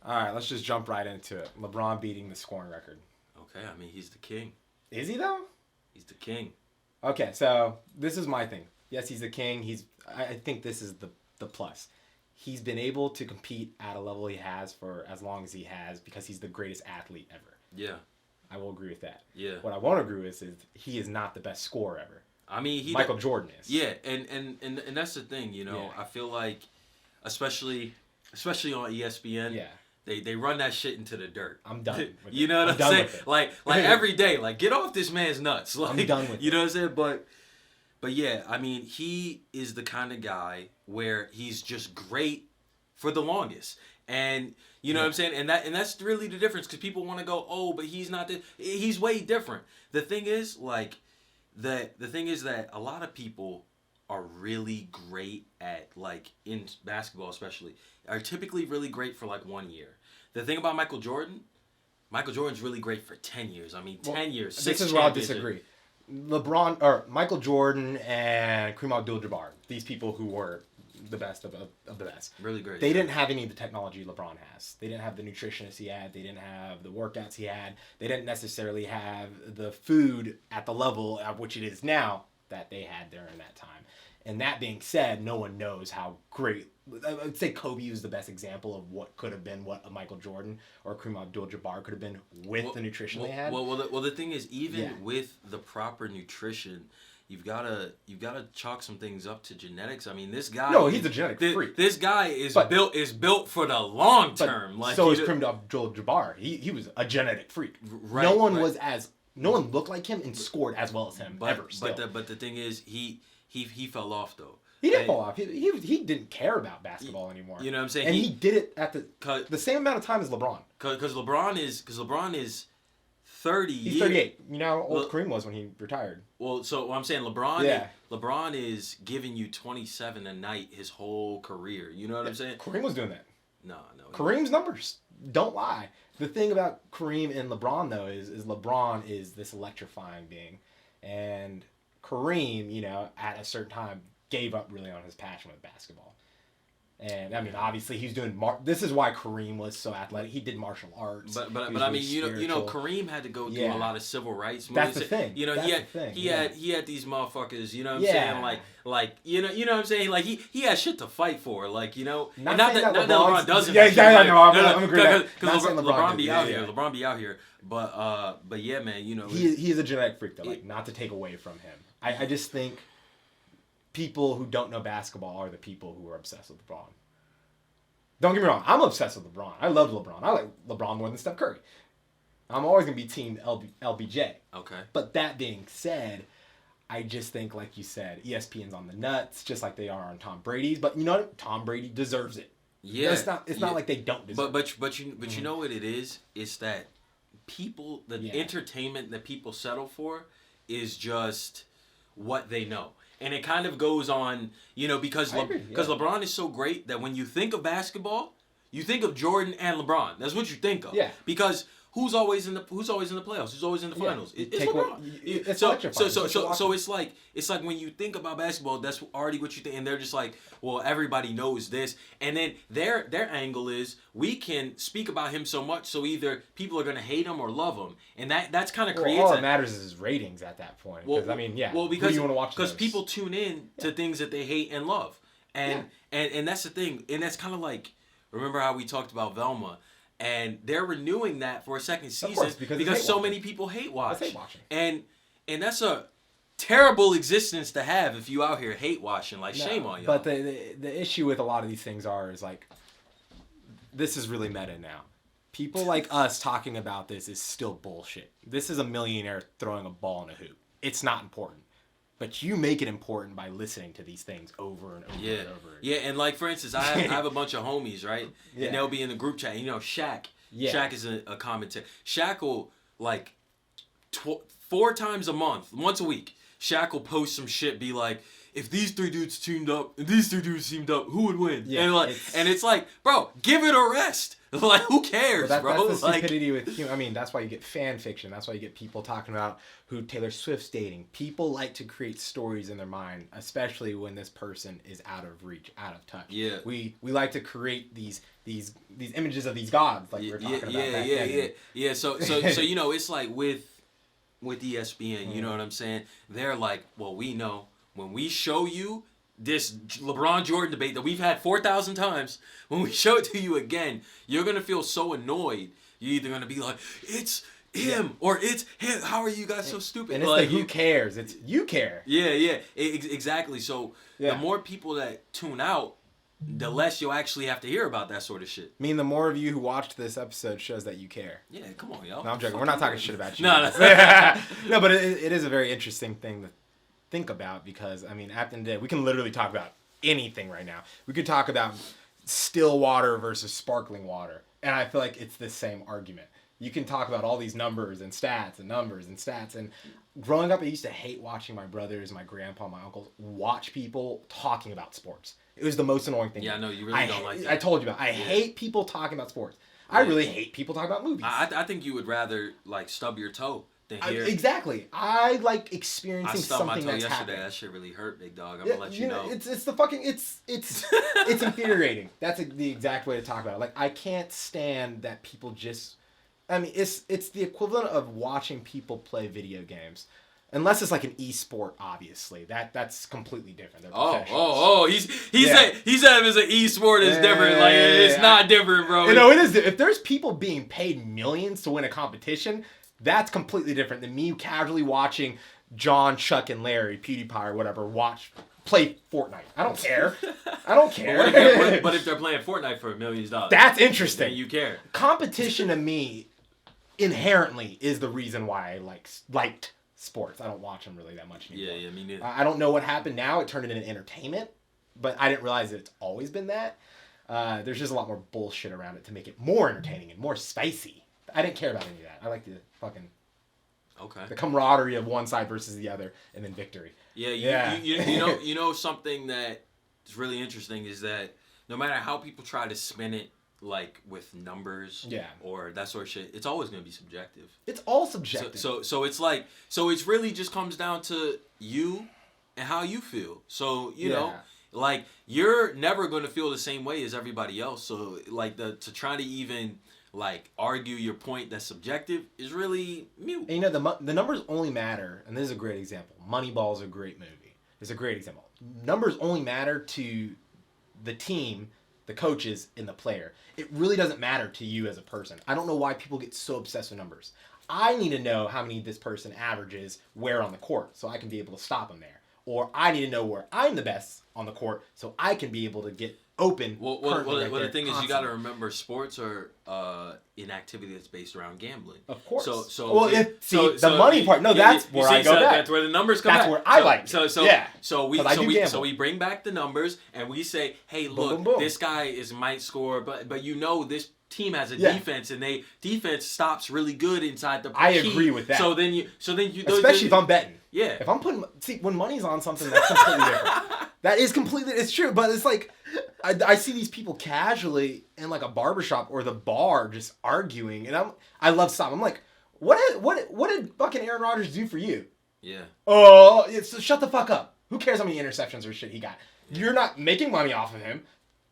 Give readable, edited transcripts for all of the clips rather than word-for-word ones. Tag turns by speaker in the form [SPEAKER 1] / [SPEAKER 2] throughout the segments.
[SPEAKER 1] All right, let's just jump right into it. LeBron beating the scoring record.
[SPEAKER 2] Okay, I mean, he's the king.
[SPEAKER 1] Is he though?
[SPEAKER 2] He's the king.
[SPEAKER 1] Okay, so this is my thing. Yes, he's the king. I think this is the plus. He's been able to compete at a level he has for as long as he has because he's the greatest athlete ever.
[SPEAKER 2] Yeah.
[SPEAKER 1] I will agree with that.
[SPEAKER 2] Yeah.
[SPEAKER 1] What I won't agree with is he is not the best scorer ever.
[SPEAKER 2] I mean,
[SPEAKER 1] Michael Jordan is.
[SPEAKER 2] Yeah, and that's the thing, you know.
[SPEAKER 1] Yeah.
[SPEAKER 2] I feel like, especially on ESPN.
[SPEAKER 1] Yeah.
[SPEAKER 2] They run that shit into the dirt.
[SPEAKER 1] I'm done. With
[SPEAKER 2] You know what I'm saying? Like every day, like get off this man's nuts. Like,
[SPEAKER 1] I'm done with
[SPEAKER 2] you know what I'm saying? But yeah, I mean, he is the kind of guy where he's just great for the longest. And you know what I'm saying? And that's really the difference, because people want to go, oh, but he's not he's way different. The thing is, like, the thing is that a lot of people are really great at, like, in basketball especially, are typically really great for like 1 year. The thing about Michael Jordan's really great for 10 years. I mean, 10 years, 6
[SPEAKER 1] This is where I'll disagree. Michael Jordan and Kareem Abdul-Jabbar, these people who were the best of the best.
[SPEAKER 2] Really great.
[SPEAKER 1] They didn't have any of the technology LeBron has. They didn't have the nutritionists he had. They didn't have the workouts he had. They didn't necessarily have the food at the level at which it is now that they had during that time. And that being said, no one knows how great. I would say Kobe was the best example of what could have been what a Michael Jordan or Kareem Abdul-Jabbar could have been with the nutrition they had.
[SPEAKER 2] Well, the thing is, even with the proper nutrition, you've gotta chalk some things up to genetics. I mean, this guy.
[SPEAKER 1] No, he's a genetic freak.
[SPEAKER 2] This guy is built for the long term. Like,
[SPEAKER 1] so is Kareem Abdul-Jabbar. He was a genetic freak.
[SPEAKER 2] Right,
[SPEAKER 1] no one looked like him and scored as well as him ever. Still.
[SPEAKER 2] But the thing is, he fell off though.
[SPEAKER 1] He didn't fall off. He didn't care about basketball anymore.
[SPEAKER 2] You know what I'm saying?
[SPEAKER 1] And he did it at the same amount of time as LeBron.
[SPEAKER 2] Because LeBron is 30.
[SPEAKER 1] He's 38. You know how old Kareem was when he retired.
[SPEAKER 2] Well, so what I'm saying, LeBron is giving you 27 a night his whole career. You know what I'm saying?
[SPEAKER 1] Kareem was doing that.
[SPEAKER 2] No.
[SPEAKER 1] Kareem's numbers don't lie. The thing about Kareem and LeBron though is LeBron is this electrifying being, and Kareem, you know, at a certain time gave up really on his passion with basketball. And I mean, obviously, he's doing. This is why Kareem was so athletic. He did martial arts.
[SPEAKER 2] But I mean, you know, Kareem had to go through a lot of civil rights movements.
[SPEAKER 1] That's the thing.
[SPEAKER 2] You know, he had these motherfuckers. You know what I'm saying? Like you know what I'm saying? Like he had shit to fight for. Like, you know, not that LeBron doesn't.
[SPEAKER 1] Yeah, I'm agreeing.
[SPEAKER 2] Because LeBron be out here. LeBron be out here. But yeah, man, you know,
[SPEAKER 1] he is a genetic freak though. Like, not to take away from him. I just think people who don't know basketball are the people who are obsessed with LeBron. Don't get me wrong, I'm obsessed with LeBron. I love LeBron. I like LeBron more than Steph Curry. I'm always going to be team LBJ.
[SPEAKER 2] Okay.
[SPEAKER 1] But that being said, I just think, like you said, ESPN's on the nuts, just like they are on Tom Brady's. But you know what? Tom Brady deserves it.
[SPEAKER 2] Yeah.
[SPEAKER 1] It's not like they don't deserve it.
[SPEAKER 2] But you know what it is? It's that people, entertainment that people settle for is just what they know. And it kind of goes on, you know, because LeBron is so great that when you think of basketball, you think of Jordan and LeBron. That's what you think of.
[SPEAKER 1] Yeah.
[SPEAKER 2] Because who's always in the playoffs? Who's always in the finals? It's LeBron. So it's like when you think about basketball, that's already what you think, and they're just like, well, everybody knows this, and then their angle is we can speak about him so much, so either people are gonna hate him or love him, and that's kind of creates.
[SPEAKER 1] All that matters is his ratings at that point. Because
[SPEAKER 2] Well, because
[SPEAKER 1] who do you want to watch?
[SPEAKER 2] Because people tune in to things that they hate and love, and that's the thing, and that's kind of like, remember how we talked about Velma. And they're renewing that for a second season because so many people hate watch. And that's a terrible existence to have if you out here hate watching. Like, shame on you.
[SPEAKER 1] But the issue with a lot of these things is like, this is really meta now. People like us talking about this is still bullshit. This is a millionaire throwing a ball in a hoop. It's not important. But you make it important by listening to these things over and over and over.
[SPEAKER 2] Yeah, and like, for instance, I have a bunch of homies, right? Yeah. And they'll be in the group chat. You know, Shaq. Yeah. Shaq is a commentator. Shaq will, like, 4 times a month, once a week, Shaq will post some shit, be like, if these three dudes teamed up and these three dudes teamed up, who would win?
[SPEAKER 1] Yeah,
[SPEAKER 2] and it's like, bro, give it a rest. Like, who cares, bro?
[SPEAKER 1] That's the stupidity with, I mean, that's why you get fan fiction. That's why you get people talking about who Taylor Swift's dating. People like to create stories in their mind, especially when this person is out of reach, out of touch.
[SPEAKER 2] Yeah.
[SPEAKER 1] We like to create these images of these gods, like we were talking about back then.
[SPEAKER 2] Yeah. So you know, it's like with ESPN, you know what I'm saying? They're like, well, we know when we show you this LeBron Jordan debate that we've had 4,000 times, when we show it to you again, you're going to feel so annoyed. You're either going to be like, it's him or it's him. How are you guys so stupid?
[SPEAKER 1] And it's like, who cares? It's you care.
[SPEAKER 2] Yeah. Exactly. So the more people that tune out, the less you'll actually have to hear about that sort of shit.
[SPEAKER 1] I mean, the more of you who watched this episode shows that you care.
[SPEAKER 2] Yeah, come on, y'all.
[SPEAKER 1] No, I'm joking. We're not talking shit about you.
[SPEAKER 2] No.
[SPEAKER 1] No, but it is a very interesting thing to think about because, I mean, at the end of the day, we can literally talk about anything right now. We could talk about still water versus sparkling water. And I feel like it's the same argument. You can talk about all these numbers and stats and numbers and stats. And growing up, I used to hate watching my brothers, my grandpa, my uncles watch people talking about sports. It was the most annoying thing.
[SPEAKER 2] Yeah, no, you really don't like that.
[SPEAKER 1] I told you about it. I hate people talking about sports. I really hate people talking about movies.
[SPEAKER 2] I think you would rather, like, stub your toe than hear.
[SPEAKER 1] Exactly. I like experiencing something that's happening.
[SPEAKER 2] I stubbed my toe yesterday. That shit really hurt, big dog. I'm going to let you know.
[SPEAKER 1] It's the fucking... It's infuriating. That's the exact way to talk about it. Like, I can't stand that people just... I mean, it's the equivalent of watching people play video games. Unless it's like an e-sport, obviously. That's completely different. They're professionals.
[SPEAKER 2] He said it was an e-sport is different. Like, it's not different, bro.
[SPEAKER 1] You know, it is. If there's people being paid millions to win a competition, that's completely different than me casually watching John, Chuck, and Larry, PewDiePie, or whatever, play Fortnite. I don't care.
[SPEAKER 2] But if they're playing Fortnite for millions of dollars,
[SPEAKER 1] that's interesting.
[SPEAKER 2] Then you care.
[SPEAKER 1] Competition to me, inherently, is the reason why I liked sports. I don't watch them really that much anymore.
[SPEAKER 2] Yeah, me neither.
[SPEAKER 1] I don't know what happened now. It turned into entertainment, but I didn't realize that it's always been that. There's just a lot more bullshit around it to make it more entertaining and more spicy. I didn't care about any of that. I like the fucking the camaraderie of one side versus the other, and then victory.
[SPEAKER 2] You know something that is really interesting is that no matter how people try to spin it, like with numbers or that sort of shit, it's always going to be subjective. It's
[SPEAKER 1] all subjective.
[SPEAKER 2] So it's like, it's really just comes down to you and how you feel. So, you know, like, you're never going to feel the same way as everybody else. So, like, to try to even, like, argue your point that's subjective is really mute.
[SPEAKER 1] And, you know, the numbers only matter, and this is a great example. Moneyball's a great movie. It's a great example. Numbers only matter to the team, the coaches, and the player. It really doesn't matter to you as a person. I don't know why people get so obsessed with numbers. I need to know how many this person averages where on the court so I can be able to stop them there. Or I need to know where I'm the best on the court so I can be able to get open.
[SPEAKER 2] Well, the thing is, you got to remember, sports are an activity that's based around gambling.
[SPEAKER 1] Of course.
[SPEAKER 2] The
[SPEAKER 1] money part. No, that's where I go back.
[SPEAKER 2] That's where the numbers come back.
[SPEAKER 1] That's where I like.
[SPEAKER 2] So we bring back the numbers and we say, hey, look,
[SPEAKER 1] boom.
[SPEAKER 2] this guy might score, but you know this team has a defense, and defense stops really good inside the.
[SPEAKER 1] I agree with that.
[SPEAKER 2] So then you,
[SPEAKER 1] especially if I'm betting.
[SPEAKER 2] Yeah.
[SPEAKER 1] If I'm when money's on something, that's completely different. That is completely, it's true, but it's like, I see these people casually in like a barbershop or the bar just arguing, and I love stopping. I'm like, what did fucking Aaron Rodgers do for you?
[SPEAKER 2] Yeah.
[SPEAKER 1] Oh, so shut the fuck up. Who cares how many interceptions or shit he got? You're not making money off of him.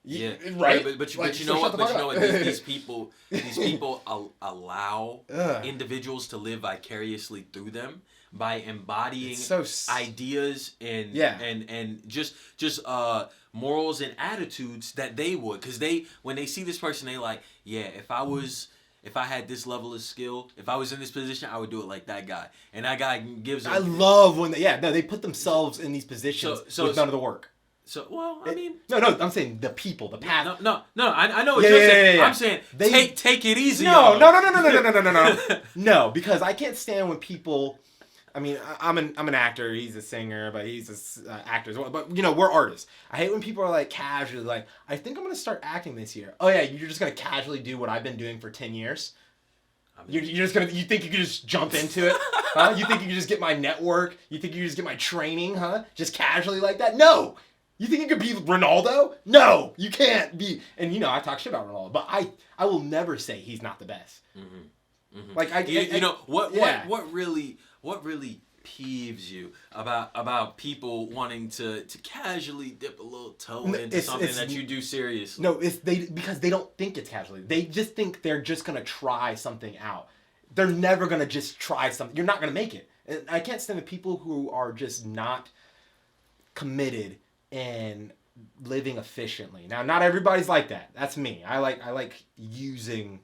[SPEAKER 2] Yeah,
[SPEAKER 1] right.
[SPEAKER 2] But you know what? These people allow individuals to live vicariously through them by embodying ideas and just morals and attitudes that they would, because when they see this person, they like, if I had this level of skill, if I was in this position, I would do it like that guy. And that guy gives them...
[SPEAKER 1] I love when they put themselves in these positions with none of the work.
[SPEAKER 2] So, well, I mean...
[SPEAKER 1] No, I'm saying the people, the path.
[SPEAKER 2] No, I know what you're saying. I'm saying, take it easy. No.
[SPEAKER 1] No, because I can't stand when people... I mean, I'm an actor. He's a singer, but he's an actor as well. But, you know, we're artists. I hate when people are, like, casually like, I think I'm going to start acting this year. Oh, yeah, you're just going to casually do what I've been doing for 10 years? You think you can just jump into it? Huh? You think you can just get my network? You think you can just get my training, huh? Just casually like that? No! You think you could be Ronaldo? No! You can't be. And I talk shit about Ronaldo, but I will never say he's not the best.
[SPEAKER 2] Mm-hmm. Mm-hmm.
[SPEAKER 1] Like
[SPEAKER 2] what really peeves you about people wanting to casually dip a little toe into something that you do seriously?
[SPEAKER 1] No, because they don't think it's casually. They just think they're just gonna try something out. They're never gonna just try something. You're not gonna make it. And I can't stand the people who are just not committed and living efficiently. Now, not everybody's like that. That's me. I like using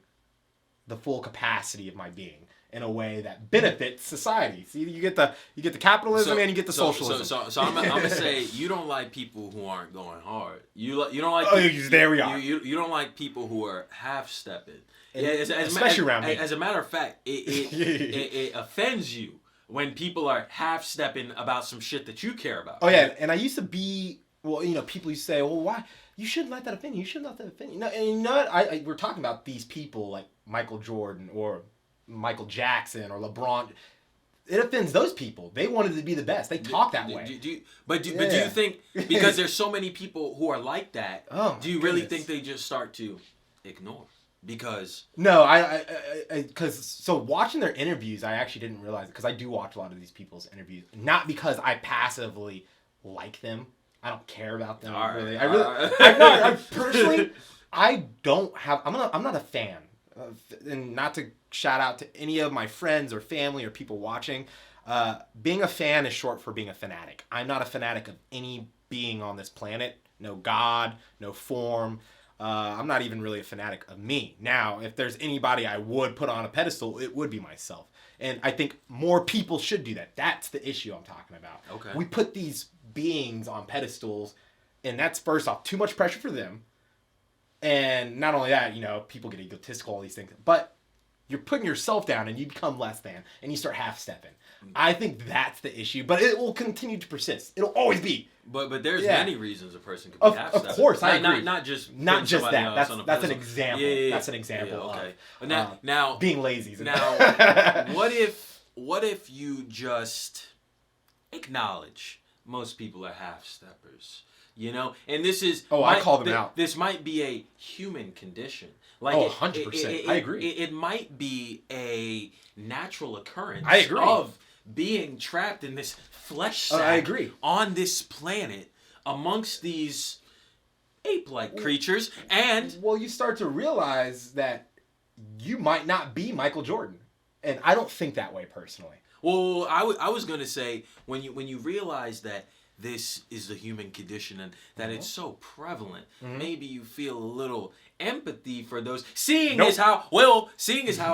[SPEAKER 1] the full capacity of my being in a way that benefits society. See, you get the capitalism and you get the socialism.
[SPEAKER 2] So I'm gonna say you don't like people who aren't going hard. You don't like.
[SPEAKER 1] There we are.
[SPEAKER 2] You don't like people who are half stepping.
[SPEAKER 1] Yeah, especially around me.
[SPEAKER 2] As a matter of fact, it offends you when people are half stepping about some shit that you care about.
[SPEAKER 1] Oh yeah, and I used to be. Well, people used to say, "Well, why you shouldn't let that offend you? You shouldn't let that offend you." No, and you know what? We're talking about these people like Michael Jordan or Michael Jackson or LeBron. It offends those people. They wanted to be the best. They talk that way.
[SPEAKER 2] But do you think because there's so many people who are like that? Do you really think they just start to ignore? Because
[SPEAKER 1] no, because watching their interviews, I actually didn't realize it because I do watch a lot of these people's interviews. Not because I passively like them. I don't care about them really. I personally, I don't have. I'm not a fan. And not to shout out to any of my friends or family or people watching. Being a fan is short for being a fanatic. I'm not a fanatic of any being on this planet. No God, no form. I'm not even really a fanatic of me. Now, if there's anybody I would put on a pedestal, it would be myself. And I think more people should do that. That's the issue I'm talking about.
[SPEAKER 2] Okay.
[SPEAKER 1] We put these beings on pedestals, and that's first off too much pressure for them. And not only that, people get egotistical, all these things, but you're putting yourself down and you become less than, and you start half-stepping. I think that's the issue, but it will continue to persist. It'll always be.
[SPEAKER 2] But there's many reasons a person could be half-stepping.
[SPEAKER 1] Of course, I agree.
[SPEAKER 2] Not just
[SPEAKER 1] that. That's an example.
[SPEAKER 2] Yeah.
[SPEAKER 1] That's an example
[SPEAKER 2] of now
[SPEAKER 1] being lazy.
[SPEAKER 2] Now, what if you just acknowledge most people are half-steppers? And this is...
[SPEAKER 1] I call them out.
[SPEAKER 2] This might be a human condition. Like
[SPEAKER 1] 100%. I agree.
[SPEAKER 2] It might be a natural occurrence
[SPEAKER 1] I agree.
[SPEAKER 2] Of being trapped in this flesh sack
[SPEAKER 1] I agree.
[SPEAKER 2] On this planet amongst these ape-like creatures. And...
[SPEAKER 1] Well, you start to realize that you might not be Michael Jordan. And I don't think that way personally.
[SPEAKER 2] Well, I was going to say, when you realize that this is the human condition and that it's so prevalent, maybe you feel a little empathy for those. Seeing as how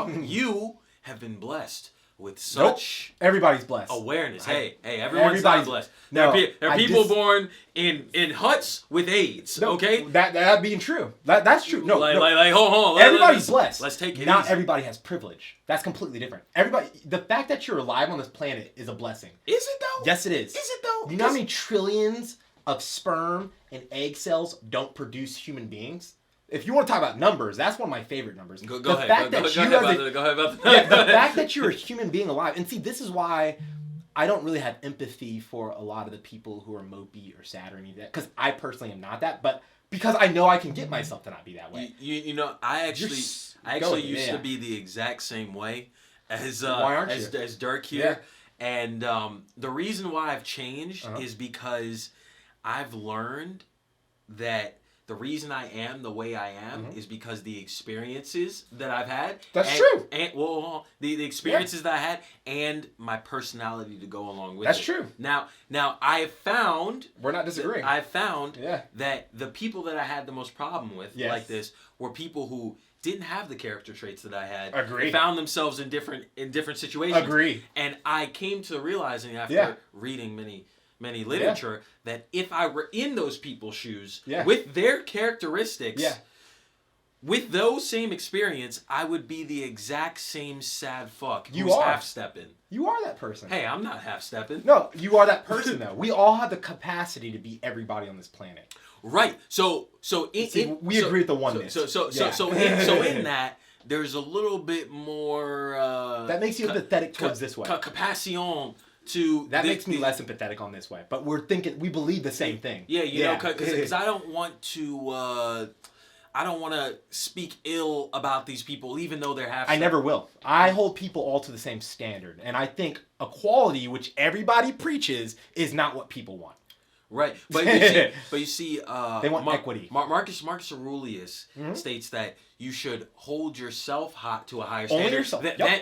[SPEAKER 2] you have been blessed with such
[SPEAKER 1] everybody's blessed
[SPEAKER 2] awareness. Hey, everyone's not blessed.
[SPEAKER 1] No,
[SPEAKER 2] there are people born in huts with AIDS.
[SPEAKER 1] No,
[SPEAKER 2] okay,
[SPEAKER 1] that being true. That's true. No,
[SPEAKER 2] hold on.
[SPEAKER 1] Everybody's blessed.
[SPEAKER 2] Let's take it
[SPEAKER 1] Not
[SPEAKER 2] easy.
[SPEAKER 1] Everybody has privilege. That's completely different. The fact that you're alive on this planet is a blessing.
[SPEAKER 2] Is it though?
[SPEAKER 1] Yes, it is.
[SPEAKER 2] Is it though?
[SPEAKER 1] You know how many trillions of sperm and egg cells don't produce human beings? If you want to talk about numbers, that's one of my favorite numbers.
[SPEAKER 2] Go ahead. Go ahead about that.
[SPEAKER 1] The fact that you're a human being alive, and see, this is why I don't really have empathy for a lot of the people who are mopey or sad or any of that, because I personally am not that, but because I know I can get myself to not be that way.
[SPEAKER 2] I actually used to be the exact same way as Dirk here, and the reason why I've changed is because I've learned that the reason I am the way I am is because the experiences that I've had.
[SPEAKER 1] That's true.
[SPEAKER 2] And the experiences that I had and my personality to go along with it.
[SPEAKER 1] That's true.
[SPEAKER 2] Now I have found...
[SPEAKER 1] We're not disagreeing.
[SPEAKER 2] I found that the people that I had the most problem with like this were people who didn't have the character traits that I had.
[SPEAKER 1] Agree.
[SPEAKER 2] They found themselves in different situations.
[SPEAKER 1] Agree.
[SPEAKER 2] And I came to realizing after reading many literature that if I were in those people's shoes with their characteristics, with those same experience, I would be the exact same sad fuck who's half-stepping.
[SPEAKER 1] You are that person.
[SPEAKER 2] Hey, I'm not half-stepping.
[SPEAKER 1] No, you are that person though. We all have the capacity to be everybody on this planet.
[SPEAKER 2] Right. So
[SPEAKER 1] we agree with the oneness.
[SPEAKER 2] So in that, there's a little bit more
[SPEAKER 1] that makes you empathetic towards this way.
[SPEAKER 2] Compassion to
[SPEAKER 1] that makes me less empathetic on this way. But we believe the same thing.
[SPEAKER 2] Yeah, you know, because I don't want to speak ill about these people, even though they're half.
[SPEAKER 1] I never will. I hold people all to the same standard, and I think equality, which everybody preaches, is not what people want.
[SPEAKER 2] Right, but you see,
[SPEAKER 1] they want equity.
[SPEAKER 2] Marcus Aurelius states that you should hold yourself to a higher standard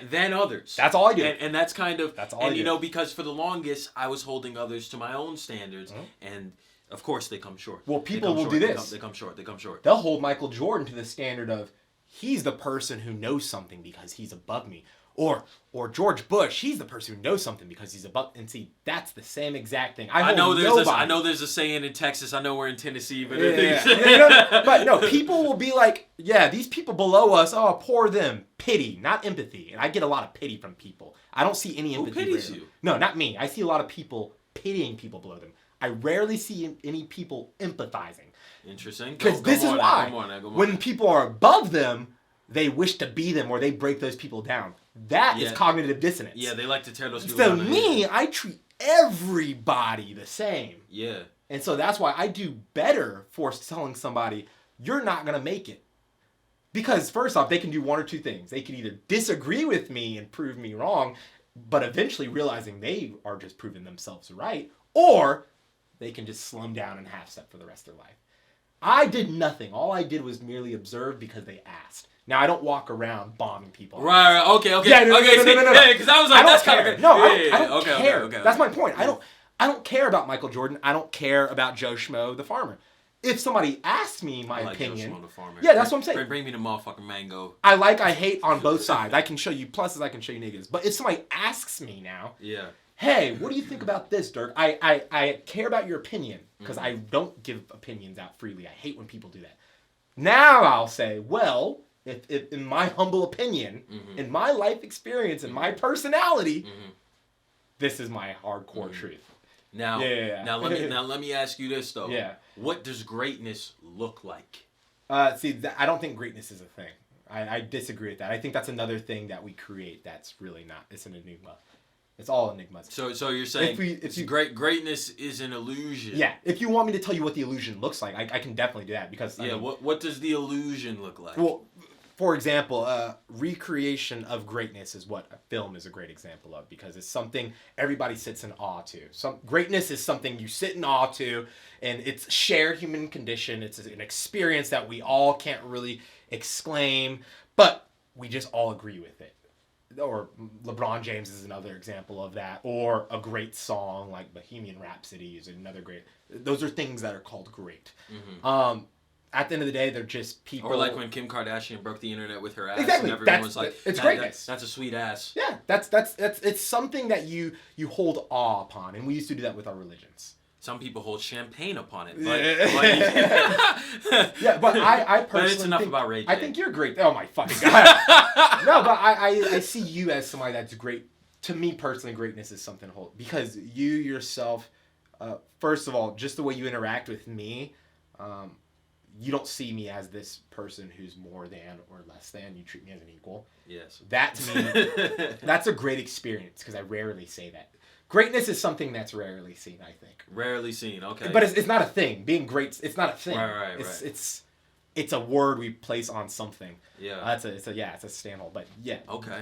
[SPEAKER 2] than others.
[SPEAKER 1] That's all I do,
[SPEAKER 2] and that's kind of
[SPEAKER 1] that's all. And
[SPEAKER 2] you know, because for the longest I was holding others to my own standards, and of course they come short.
[SPEAKER 1] Well, people will do this.
[SPEAKER 2] They come short.
[SPEAKER 1] They'll hold Michael Jordan to the standard of he's the person who knows something because he's above me. Or George Bush, he's the person who knows something because he's above. And see, that's the same exact thing. I know
[SPEAKER 2] there's a saying in Texas. I know we're in Tennessee, but
[SPEAKER 1] but no, people will be like, yeah, these people below us, oh, poor them. Pity, not empathy. And I get a lot of pity from people. I don't see any empathy.
[SPEAKER 2] Who pities you?
[SPEAKER 1] No, not me. I see a lot of people pitying people below them. I rarely see any people empathizing.
[SPEAKER 2] Interesting.
[SPEAKER 1] Because this is why when people are above them, they wish to be them or they break those people down. That is cognitive dissonance.
[SPEAKER 2] Yeah, they like to tear those people
[SPEAKER 1] down.
[SPEAKER 2] So
[SPEAKER 1] me, I treat everybody the same.
[SPEAKER 2] Yeah.
[SPEAKER 1] And so that's why I do better for telling somebody, you're not going to make it. Because first off, they can do one or two things. They can either disagree with me and prove me wrong, but eventually realizing they are just proving themselves right, or they can just slum down and half-step for the rest of their life. I did nothing. All I did was merely observe because they asked. Now, I don't walk around bombing people.
[SPEAKER 2] Right. Okay.
[SPEAKER 1] Yeah, no.
[SPEAKER 2] Yeah, because I was like, that's kind of...
[SPEAKER 1] No, I don't care.
[SPEAKER 2] Okay.
[SPEAKER 1] That's my point. I don't care about Michael Jordan. I don't care about Joe Schmo, the farmer. If somebody asks me my opinion... Joe Schmo, the farmer. Yeah, that's what I'm saying.
[SPEAKER 2] Bring me the motherfucking mango.
[SPEAKER 1] I hate on both sides. I can show you pluses, I can show you negatives. But if somebody asks me now...
[SPEAKER 2] Yeah.
[SPEAKER 1] Hey, what do you think about this, Dirk? I care about your opinion because I don't give opinions out freely. I hate when people do that. Now I'll say, well... If in my humble opinion, in my life experience, in my personality, this is my hardcore truth.
[SPEAKER 2] Now, now let me ask you this though.
[SPEAKER 1] Yeah.
[SPEAKER 2] What does greatness look like?
[SPEAKER 1] I don't think greatness is a thing. I disagree with that. I think that's another thing that we create. That's really not. It's an enigma. It's all enigmas.
[SPEAKER 2] So you're saying greatness is an illusion.
[SPEAKER 1] Yeah. If you want me to tell you what the illusion looks like, I can definitely do that because
[SPEAKER 2] what does the illusion look like?
[SPEAKER 1] Well, for example, recreation of greatness is what a film is a great example of because it's something everybody sits in awe to. Greatness is something you sit in awe to, and it's a shared human condition. It's an experience that we all can't really exclaim, but we just all agree with it. Or LeBron James is another example of that. Or a great song like Bohemian Rhapsody is another great. Those are things that are called great. At the end of the day, they're just people.
[SPEAKER 2] Or like when Kim Kardashian broke the internet with her ass,
[SPEAKER 1] exactly.
[SPEAKER 2] And everyone was like,
[SPEAKER 1] "It's greatness.
[SPEAKER 2] That's a sweet ass."
[SPEAKER 1] Yeah, that's it's something that you hold awe upon, and we used to do that with our religions.
[SPEAKER 2] Some people hold champagne upon it,
[SPEAKER 1] yeah, but I personally.
[SPEAKER 2] But it's enough about Ray J.
[SPEAKER 1] I think you're great. Oh my fucking god! No, but I see you as somebody that's great. To me personally, greatness is something whole because you yourself, first of all, just the way you interact with me. You don't see me as this person who's more than or less than. You treat me as an equal. Yes. That to me, that's a great experience because I rarely say that. Greatness is something that's rarely seen, I think.
[SPEAKER 2] Rarely seen, okay.
[SPEAKER 1] But it's not a thing. Being great, it's not a thing.
[SPEAKER 2] Right.
[SPEAKER 1] It's a word we place on something.
[SPEAKER 2] Yeah.
[SPEAKER 1] It's a standard. But yeah.
[SPEAKER 2] Okay.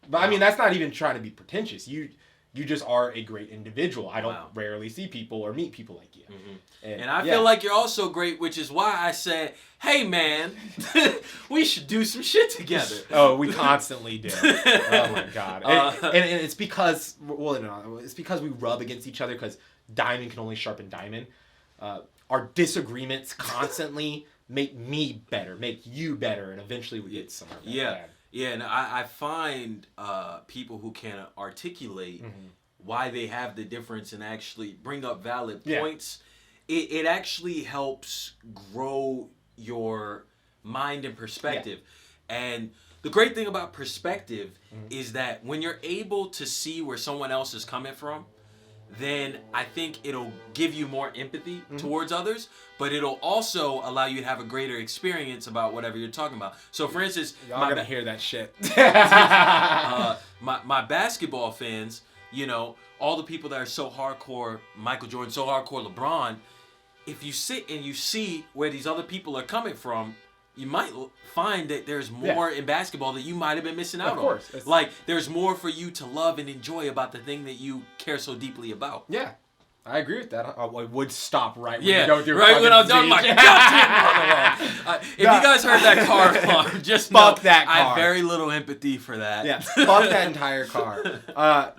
[SPEAKER 1] But I mean, that's not even trying to be pretentious. You just are a great individual. I don't rarely see people or meet people like you.
[SPEAKER 2] And I feel like you're also great, which is why I said, hey, man, we should do some shit together.
[SPEAKER 1] Oh, we constantly do. Oh, my God. And it's because, it's because we rub against each other because diamond can only sharpen diamond. Our disagreements constantly make me better, make you better, and eventually we get somewhere better.
[SPEAKER 2] Yeah. Yeah, and I find people who can articulate why they have the difference and actually bring up valid points. It actually helps grow your mind and perspective. Yeah. And the great thing about perspective is that when you're able to see where someone else is coming from, then I think it'll give you more empathy towards others, but it'll also allow you to have a greater experience about whatever you're talking about. So, for instance,
[SPEAKER 1] Y'all gonna hear that shit.
[SPEAKER 2] my basketball fans, you know, all the people that are so hardcore Michael Jordan, so hardcore LeBron, if you sit and you see where these other people are coming from, you might find that there's more in basketball that you might have been missing out on.
[SPEAKER 1] Of course.
[SPEAKER 2] Like, there's more for you to love and enjoy about the thing that you care so deeply about.
[SPEAKER 1] Yeah. I agree with that. I would stop right when
[SPEAKER 2] Yeah,
[SPEAKER 1] you go through
[SPEAKER 2] right when I'm done,
[SPEAKER 1] speech.
[SPEAKER 2] like, goddamn monologue. If you guys heard that car alarm, just
[SPEAKER 1] Fuck
[SPEAKER 2] know
[SPEAKER 1] that
[SPEAKER 2] I have
[SPEAKER 1] car.
[SPEAKER 2] very little empathy for that.
[SPEAKER 1] Yeah, fuck that entire car.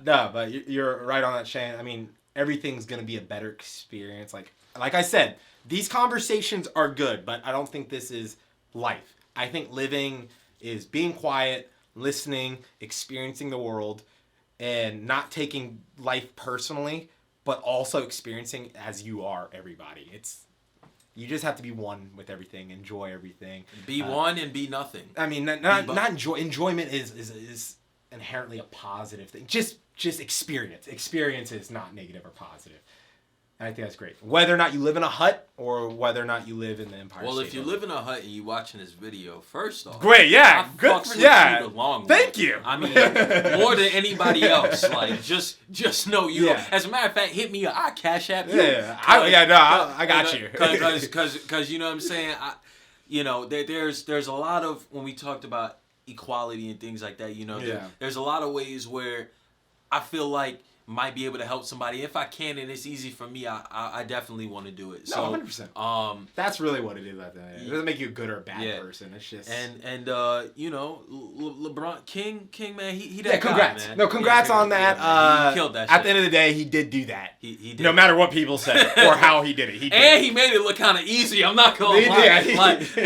[SPEAKER 1] No, but you're right on that, Shane. I mean, everything's gonna be a better experience. Like I said, these conversations are good, but I don't think this is life. I think living is being quiet, listening, experiencing the world, and not taking life personally, but also experiencing as you are, everybody. You just have to be one with everything, enjoy everything.
[SPEAKER 2] Be one and be nothing.
[SPEAKER 1] I mean, not enjoy. Enjoyment is inherently a positive thing. Just experience. Experience is not negative or positive. And I think that's great. Whether or not you live in a hut or whether or not you live in the Empire State.
[SPEAKER 2] Well, if you live in a hut and you watching this video, first off,
[SPEAKER 1] great, yeah,
[SPEAKER 2] I
[SPEAKER 1] good
[SPEAKER 2] fucks
[SPEAKER 1] for
[SPEAKER 2] with
[SPEAKER 1] yeah.
[SPEAKER 2] you the long way.
[SPEAKER 1] Thank you.
[SPEAKER 2] I mean, more than anybody else. Like, just know you.
[SPEAKER 1] Yeah.
[SPEAKER 2] As a matter of fact, hit me. I cash app you.
[SPEAKER 1] I got you.
[SPEAKER 2] Because you know what I'm saying. There's a lot of, when we talked about equality and things like that. You know, there's a lot of ways where I feel like might be able to help somebody. If I can and it's easy for me, I definitely want to do it.
[SPEAKER 1] No,
[SPEAKER 2] so
[SPEAKER 1] 100%. That's really what it is. It doesn't make you a good or a bad person. It's just
[SPEAKER 2] LeBron King man, he
[SPEAKER 1] that congrats.
[SPEAKER 2] guy, man.
[SPEAKER 1] No, congrats on that.
[SPEAKER 2] He killed that
[SPEAKER 1] At
[SPEAKER 2] shit.
[SPEAKER 1] the end of the day, he did do that.
[SPEAKER 2] He did.
[SPEAKER 1] No matter what people say or how he did it. He did.
[SPEAKER 2] And he made it look kind of easy. I'm not gonna lie.
[SPEAKER 1] Yeah.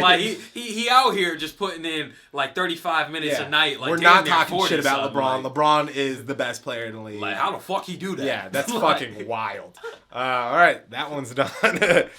[SPEAKER 2] Like he out here just putting in like 35 minutes a night. Like,
[SPEAKER 1] we're not talking shit about LeBron. LeBron is the best player in the league.
[SPEAKER 2] Like, how the fuck he do that?
[SPEAKER 1] Yeah, that's fucking wild. All right, that one's done.